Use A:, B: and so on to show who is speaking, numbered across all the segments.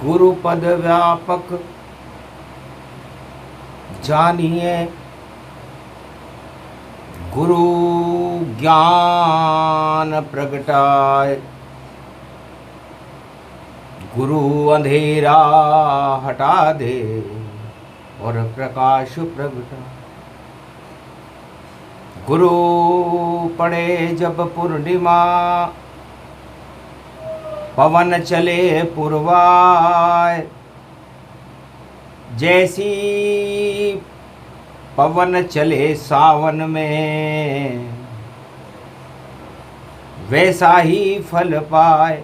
A: गुरुपद व्यापक जानिए, गुरु ज्ञान प्रगटाए, गुरु अंधेरा हटा दे और प्रकाश प्रगटा। गुरु पड़े जब पूर्णिमा, पवन चले पूर्वाय, जैसी पवन चले सावन में, वैसा ही फल पाए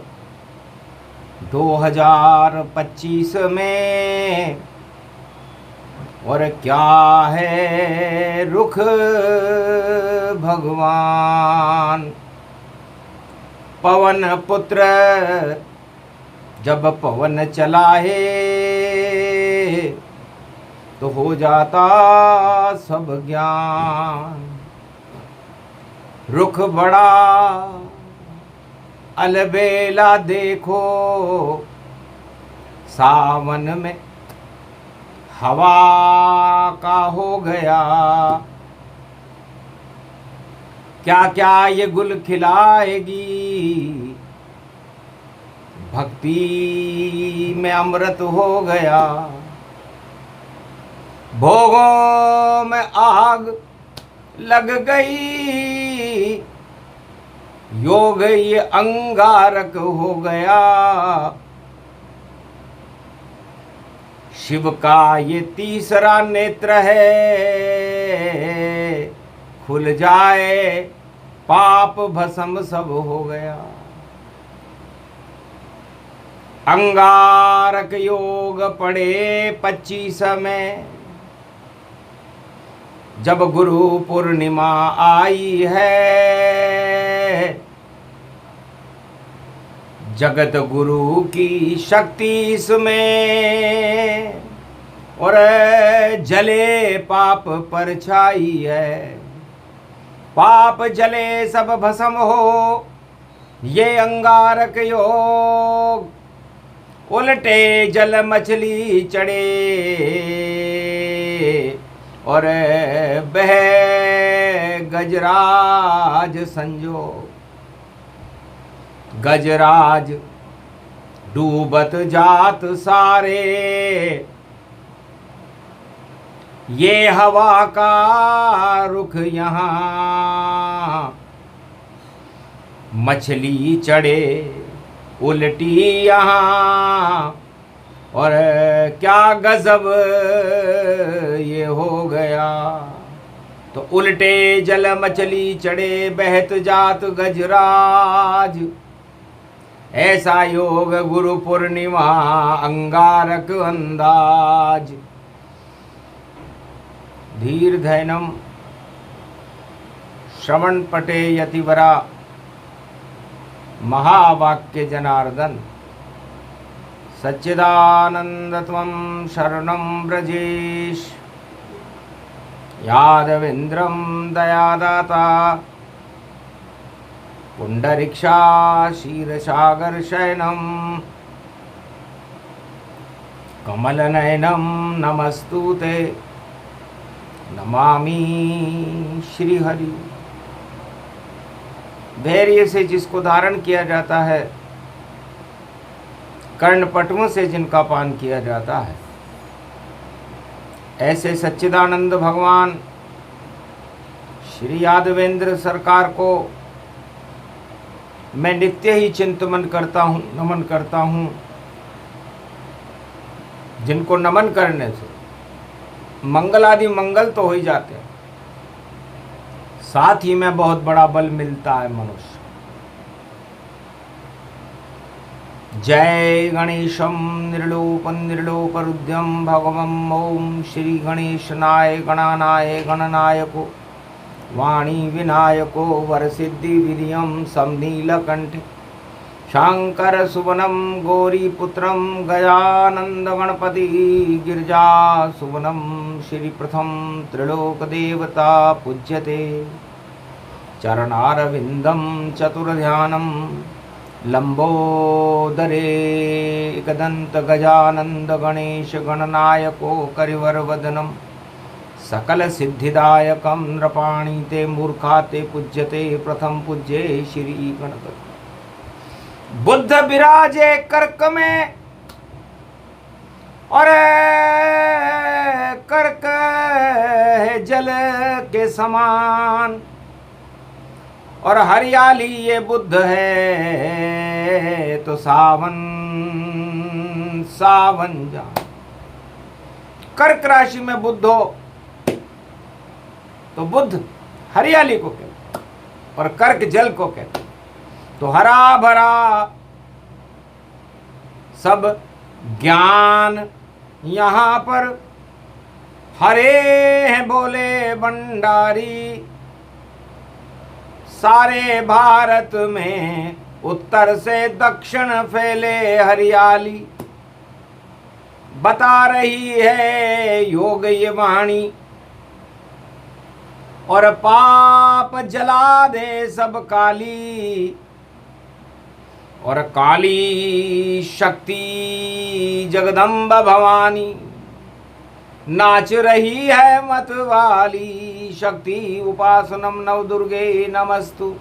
A: 2025 में। और क्या है रुख भगवान, पवन पुत्र जब पवन चलाए, तो हो जाता सब ज्ञान। रुख बड़ा अलबेला देखो, सावन में हवा का हो गया। क्या क्या ये गुल खिलाएगी, भक्ति में अमृत हो गया। भोगों में आग लग गई, योग ये अंगारक हो गया। शिव का ये तीसरा नेत्र है, खुल जाए पाप भस्म सब हो गया। अंगारक योग पड़े 25 में, जब गुरु पूर्णिमा आई है। जगत गुरु की शक्ति इसमें, और जले पाप पर छाई है। पाप जले सब भस्म हो, ये अंगारक योग। उल्टे जल मछली चढ़े, और बह गजराज संजोग। गजराज डूबत जात सारे, ये हवा का रुख यहाँ। मछली चढ़े उल्टी यहाँ, और क्या गजब ये हो गया। तो उल्टे जल मछली चढ़े, बहत जात गजराज। ऐसा योग गुरु पूर्णिमा अंगारक अंदाज। धीर धैनम श्रवण पटे यतिवरा, महावाक्य जनार्दन। सच्चिदानंद त्वं शरणं ब्रजेश, यादवेन्द्रं दयादाता। पुंडरीक्षा क्षीरसागर शयनं, कमलनयनं नमस्तुते। नमामि श्रीहरि। धैर्य से जिसको धारण किया जाता है, कर्णपटुओं से जिनका पान किया जाता है, ऐसे सच्चिदानंद भगवान श्री यादवेंद्र सरकार को मैं नित्य ही चिंतन करता हूँ, नमन करता हूँ। जिनको नमन करने से मंगल आदि मंगल तो हो ही जाते हैं, साथ ही में बहुत बड़ा बल मिलता है मनुष्य। जय गणेशम निर्लोपन निर्लोपरुद्यम भगवम ओम श्री गणेशनाय गणानाय गणनायको वाणी विनायको वरसिद्धि विधियम समनीलकंठ शांकर सुवनम गौरीपुत्रम गजानंद गणपति गिरिजा सुवनम श्री प्रथम त्रिलोक देवता पूज्यते चरणारविंदम चतुर्ध्यानम लंबोदरे एकदंत गजानंद गणेश गणनायको करिवरवदनम सकल सिद्धिदायकम नृपाणि ते मूर्खा ते पूज्यते प्रथम पूज्ये श्री गणपति। बुद्ध विराजे कर्क में और कर्क है जल के समान और हरियाली ये बुद्ध है तो सावन सावन जान। कर्क राशि में बुद्ध हो तो बुद्ध हरियाली को कहते और कर्क जल को कहते। तो हरा भरा सब ज्ञान यहाँ पर हरे हैं बोले भंडारी। सारे भारत में उत्तर से दक्षिण फैले हरियाली। बता रही है योग ये वाणी और पाप जला दे सब काली। और काली शक्ति जगदम्ब भवानी नाच रही है मत वाली। शक्ति उपासनम नव दुर्गे नमस्तु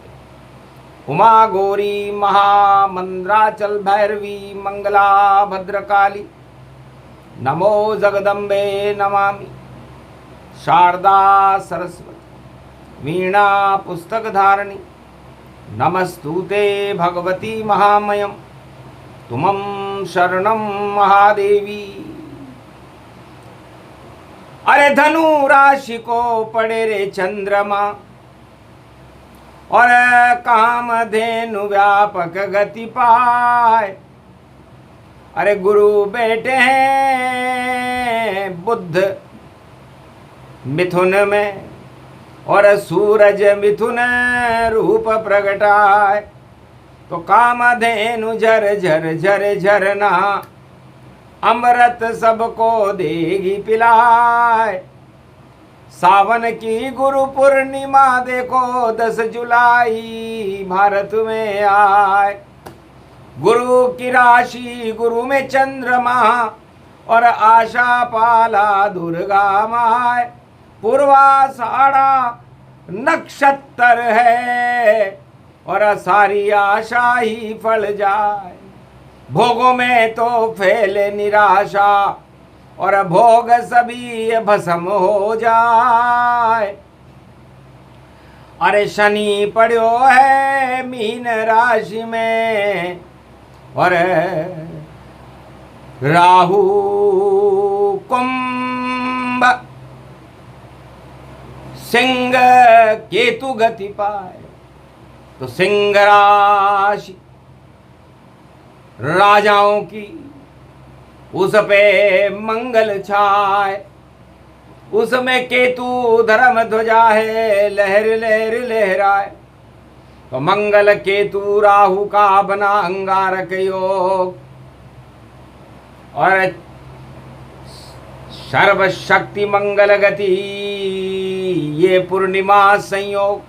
A: उमा गौरी महामंद्राचल भैरवी मंगला भद्रकाली। नमो जगदम्बे नमामि शारदा सरस्वती वीणा पुस्तक धारणी। नमस्तुते भगवती महामयम तुमं शरणं महादेवी। अरे धनु राशि को पड़े रे चंद्रमा और कामधेनु व्यापक गति पाए। अरे गुरु बैठे हैं बुद्ध मिथुन में और सूरज मिथुन रूप प्रगटाए। तो कामधेनु झर झर झर झरना अमृत सबको देगी पिलाए। सावन की गुरु पूर्णिमा देखो 10 जुलाई भारत में आए। गुरु की राशि गुरु में चंद्रमा और आशा पाला दुर्गा माय। पूर्वाषाढ़ा नक्षत्र है और सारी आशा ही फल जाए। भोगों में तो फैले निराशा और भोग सभी भस्म हो जाए। अरे शनि पड़ो है मीन राशि में और राहु कुंभ सिंह केतु गति पाए। तो सिंह राशि राजाओं की उस पे मंगल छाए। उसमें केतु धर्म ध्वजा है लहर लहर लहराए। तो मंगल केतु राहु का बना अंगारक योग और सर्वशक्ति मंगल गति ये पूर्णिमा संयोग।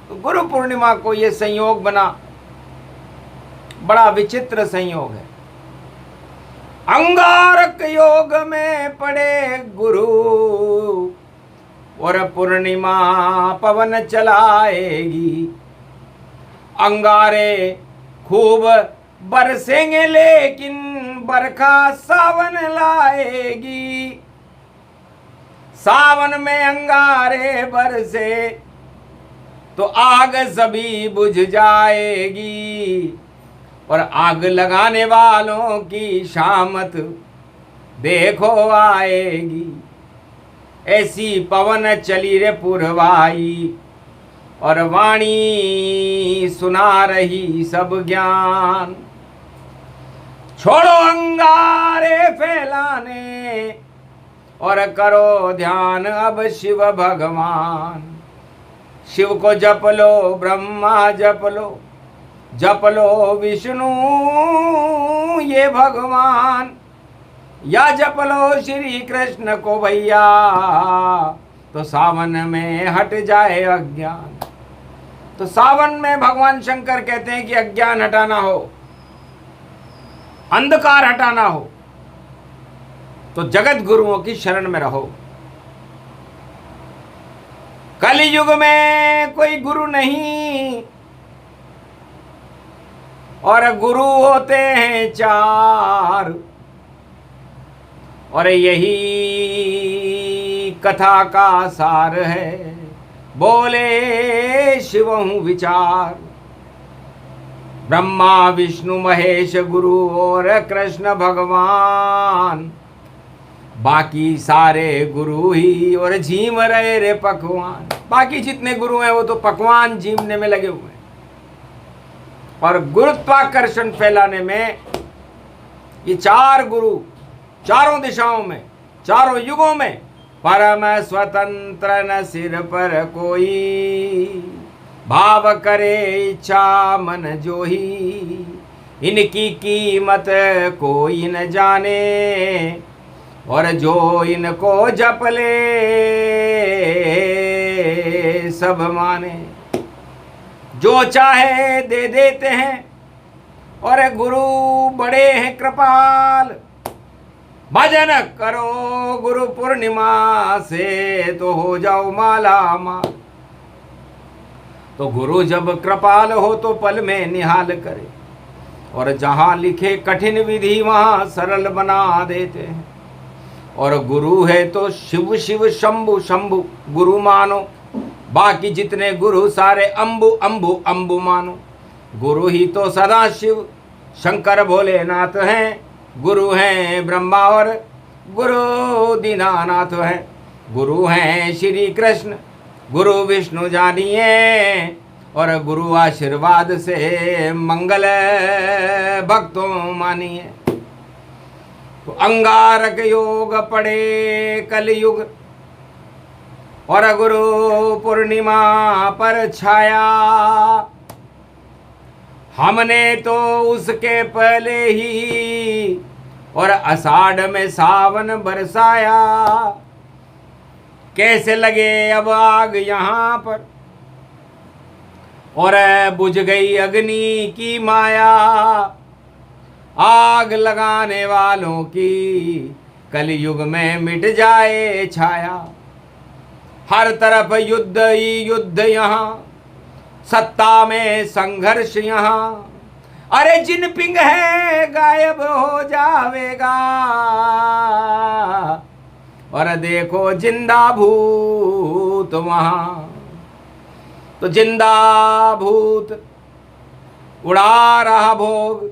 A: तो गुरु पूर्णिमा को ये संयोग बना बड़ा विचित्र संयोग है। अंगारक योग में पड़े गुरु और पूर्णिमा पवन चलाएगी। अंगारे खूब बरसेंगे लेकिन बरखा सावन लाएगी। सावन में अंगारे बरसे तो आग सभी बुझ जाएगी। और आग लगाने वालों की शामत देखो आएगी। ऐसी पवन चली रे पुरवाई और वाणी सुना रही सब ज्ञान। छोड़ो अंगारे फैलाने और करो ध्यान अब शिव भगवान। शिव को जप लो ब्रह्मा जप लो जप लो विष्णु ये भगवान या जप लो श्री कृष्ण को भैया। तो सावन में हट जाए अज्ञान। तो सावन में भगवान शंकर कहते हैं कि अज्ञान हटाना हो अंधकार हटाना हो तो जगत गुरुओं की शरण में रहो। कलयुग में कोई गुरु नहीं और गुरु होते हैं चार, और यही कथा का सार है, बोले शिवहूँ विचार। ब्रह्मा विष्णु महेश गुरु और कृष्ण भगवान, बाकी सारे गुरु ही और झीम रहे रे पकवान। बाकी जितने गुरु हैं वो तो पकवान झीमने में लगे हुए हैं और गुरुत्वाकर्षण फैलाने में। ये चार गुरु चारों दिशाओं में, चारों युगों में परम स्वतंत्र, न सिर पर कोई, भाव करे इच्छा मन जोही। इनकी कीमत कोई न जाने और जो इनको जप ले सब माने। जो चाहे दे देते हैं और गुरु बड़े हैं कृपाल। भजन करो गुरु पूर्णिमा से तो हो जाओ माला माल। तो गुरु जब कृपाल हो तो पल में निहाल करे और जहां लिखे कठिन विधि वहां सरल बना देते हैं। और गुरु है तो शिव शिव शंभु शंभु गुरु मानो, बाकी जितने गुरु सारे अम्बु अम्बु अम्बु मानो। गुरु ही तो सदा शिव शंकर भोलेनाथ हैं, गुरु हैं ब्रह्मा और गुरु दीनानाथ हैं। गुरु हैं श्री कृष्ण गुरु विष्णु जानिए, और गुरु आशीर्वाद से मंगल भक्तों मानिए। तो अंगारक योग पड़े कलयुग और गुरु पूर्णिमा पर छाया। हमने तो उसके पहले ही और आषाढ़ में सावन बरसाया। कैसे लगे अब आग यहाँ पर और बुझ गई अग्नि की माया। आग लगाने वालों की कलयुग में मिट जाए छाया। हर तरफ युद्ध ही युद्ध यहाँ, सत्ता में संघर्ष यहाँ। अरे जिनपिंग है गायब हो जावेगा और देखो जिंदा भूत वहाँ। तो जिंदा भूत उड़ा रहा भोग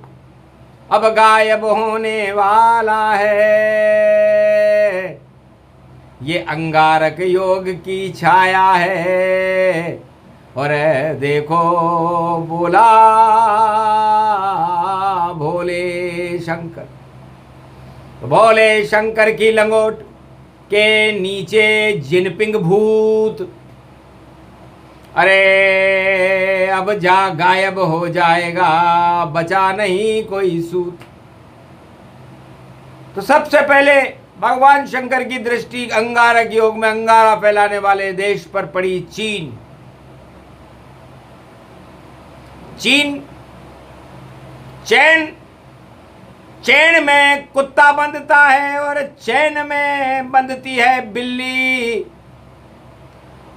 A: अब गायब होने वाला है। ये अंगारक योग की छाया है और देखो बोला भोले शंकर। तो भोले शंकर की लंगोट के नीचे जिनपिंग भूत अरे अब जा गायब हो जाएगा, बचा नहीं कोई सूत। तो सबसे पहले भगवान शंकर की दृष्टि अंगारक योग में अंगारा फैलाने वाले देश पर पड़ी चीन। चीन चैन में कुत्ता बंधता है और चैन में बंधती है बिल्ली।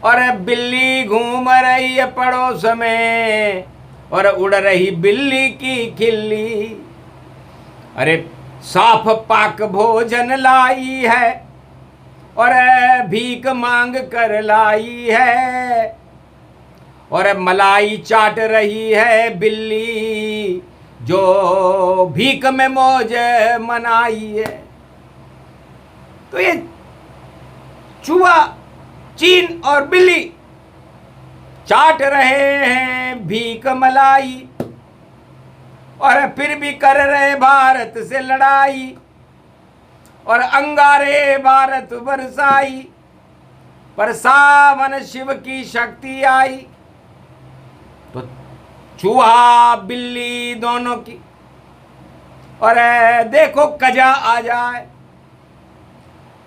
A: और बिल्ली घूम रही है पड़ोस में और उड़ रही बिल्ली की खिल्ली। अरे साफ पाक भोजन लाई है और भीख मांग कर लाई है और मलाई चाट रही है बिल्ली जो भीख में मौज मनाई है। तो ये चूहा चीन और बिल्ली चाट रहे हैं भीख मलाई और फिर भी कर रहे भारत से लड़ाई और अंगारे भारत बरसाई। पर सावन शिव की शक्ति आई तो चूहा बिल्ली दोनों की और देखो कजा आ जाए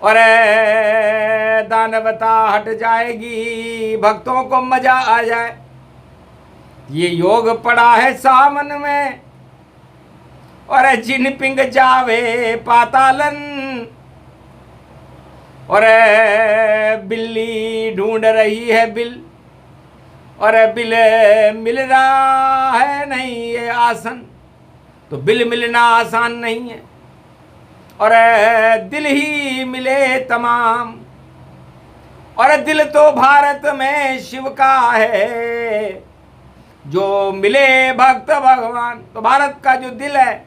A: और दानवता हट जाएगी, भक्तों को मजा आ जाए। ये योग पड़ा है सावन में और जिनपिंग जावे पातालन, और बिल्ली ढूंढ रही है बिल, और बिल मिल रहा है नहीं ये आसन। तो बिल मिलना आसान नहीं है, और दिल ही मिले तमाम। और दिल तो भारत में शिव का है, जो मिले भक्त भगवान। तो भारत का जो दिल है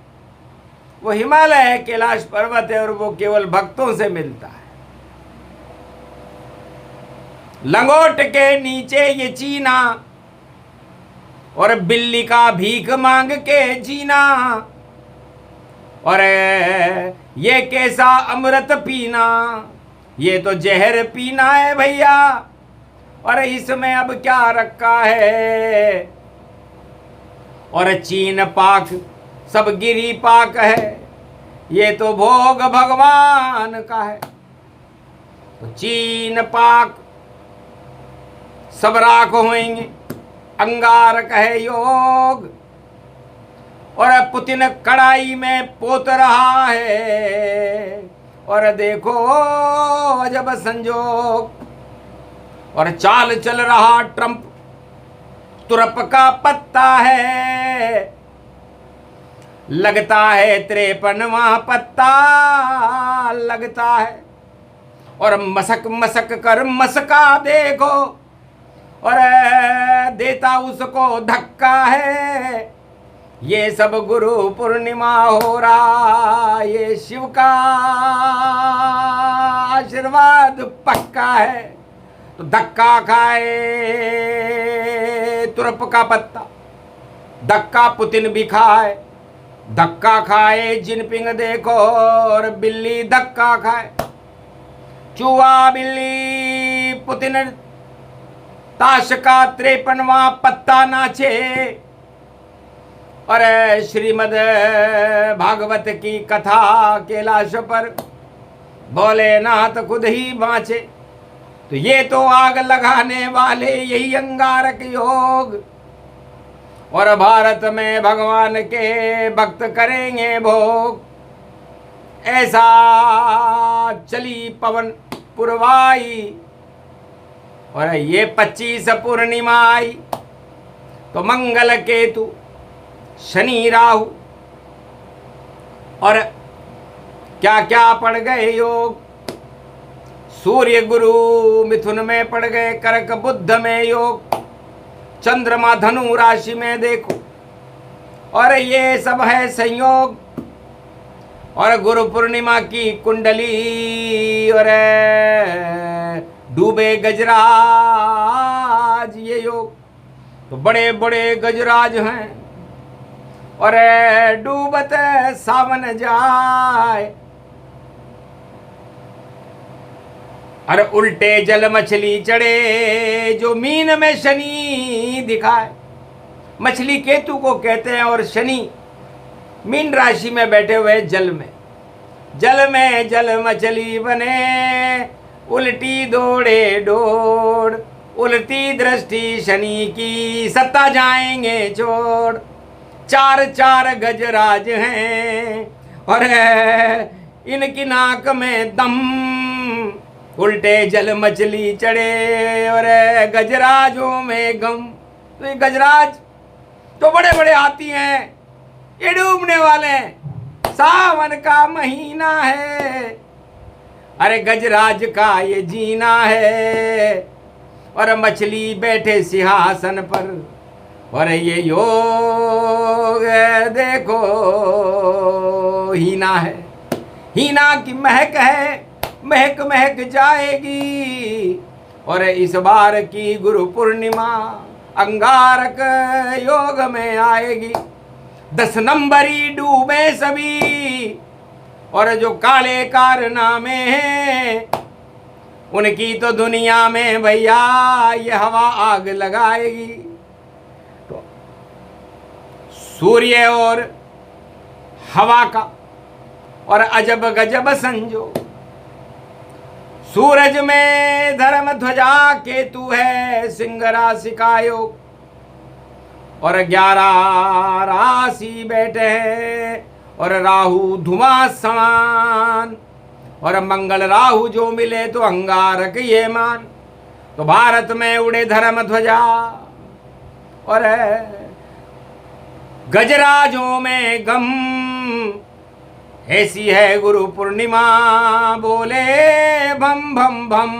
A: वो हिमालय है, कैलाश पर्वत है, और वो केवल भक्तों से मिलता है। लंगोट के नीचे ये चीना, और बिल्ली का भीख मांग के जीना, और ये कैसा अमृत पीना, ये तो जहर पीना है भैया, और इसमें अब क्या रखा है। और चीन पाक सब गिरी पाक है, ये तो भोग भगवान का है। तो चीन पाक सब राख होंगे, अंगारक है योग। और पुतिन कड़ाई में पोत रहा है, और देखो अजब संजोग। और चाल चल रहा ट्रंप तुरप का पत्ता है, लगता है 53वां पत्ता लगता है। और मसक मसक कर मसका देखो, और देता उसको धक्का है। ये सब गुरु पूर्णिमा हो रहा, ये शिव का आशीर्वाद पक्का है। तो धक्का खाए तुरप का पत्ता, धक्का पुतिन भी खाए, धक्का खाए जिनपिंग देखो, और बिल्ली धक्का खाए। चूहा बिल्ली पुतिन ताश का 53वां पत्ता नाचे। और श्रीमद् भागवत की कथा कैलाश पर भोलेनाथ खुद ही बाँचे। तो ये तो आग लगाने वाले यही अंगारक योग, और भारत में भगवान के भक्त करेंगे भोग। ऐसा चली पवन पुरवाई, और ये 25 पूर्णिमा आई। तो मंगल केतु शनि राहु, और क्या क्या पड़ गए योग। सूर्य गुरु मिथुन में पड़ गए, कर्क बुध में योग, चंद्रमा धनु राशि में देखो, और ये सब है संयोग। और गुरु पूर्णिमा की कुंडली, और डूबे गजराज ये योग। तो बड़े बड़े गजराज हैं, और डूबत सावन जाए। और उल्टे जल मछली चढ़े, जो मीन में शनि दिखाए। मछली केतु को कहते हैं, और शनि मीन राशि में बैठे हुए जल में। जल मछली बने, उल्टी दौड़े डोड़, उल्टी दृष्टि शनि की, सत्ता जाएंगे छोड़। 4 गजराज हैं, और इनकी नाक में दम। उल्टे जल मछली चढ़े, और गजराजों में गम। तो ये गजराज तो बड़े बड़े हाथी हैं, ये डूबने वाले। सावन का महीना है, अरे गजराज का ये जीना है। और मछली बैठे सिंहासन पर, और ये योग देखो हीना है। हीना की महक है, महक महक जाएगी। और इस बार की गुरु पूर्णिमा अंगारक योग में आएगी। 10 नंबरी डूबे सभी, और जो काले कारनामे हैं उनकी तो दुनिया में भैया ये हवा आग लगाएगी। तो सूर्य और हवा का और अजब गजब संजोग। सूरज में धर्म ध्वजा केतु है, सिंह राशि का योग। और 11 राशि बैठे हैं, और राहु धुआं समान, और मंगल राहु जो मिले तो अंगारक ये मान। तो भारत में उड़े धर्म ध्वजा, और गजराजों में गम, ऐसी है गुरु पूर्णिमा। बोले भम भम भम,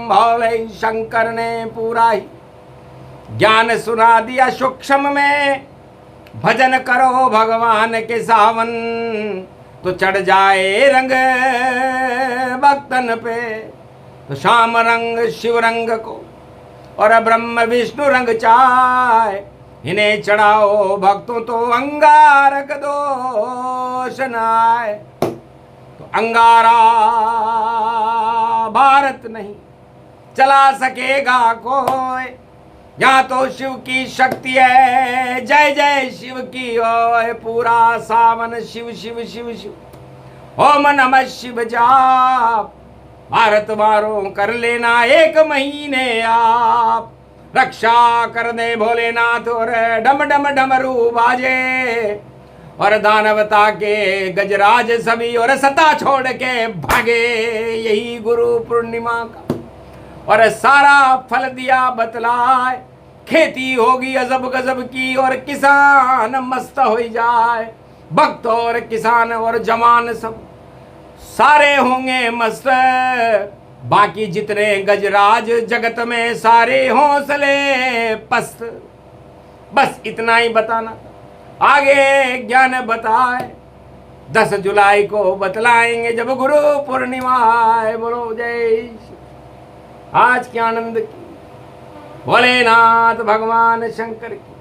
A: भोले शंकर ने पूरा ही ज्ञान सुना दिया सूक्ष्म में। भजन करो भगवान के सावन, तो चढ़ जाए रंग भक्तन पे। तो श्याम रंग शिव रंग को, और ब्रह्म विष्णु रंग चाय, इन्हें चढ़ाओ भक्तों तो अंगारक दोष नाय। तो अंगारा भारत नहीं चला सकेगा कोई, यहाँ तो शिव की शक्ति है, जय जय शिव की ओए। पूरा सावन शिव शिव शिव शिव, ओम नमः शिव जाप। भारत वारों कर लेना एक महीने आप, रक्षा कर दे भोलेनाथ, और डम डम डमरू बाजे, और दानवता के गजराज सभी, और सता छोड़ के भागे। यही गुरु पूर्णिमा का और सारा फल दिया बतलाए। खेती होगी अजब गजब की, और किसान मस्त हो जाए। भक्त और किसान और जवान सब सारे होंगे मस्त। बाकी जितने गजराज जगत में सारे हौसले पस्त। बस इतना ही बताना था, आगे ज्ञान बताए 10 जुलाई को बतलाएंगे जब गुरु पूर्णिमा है। बोलो जय श्री। आज के आनंद की भोलेनाथ भगवान शंकर की।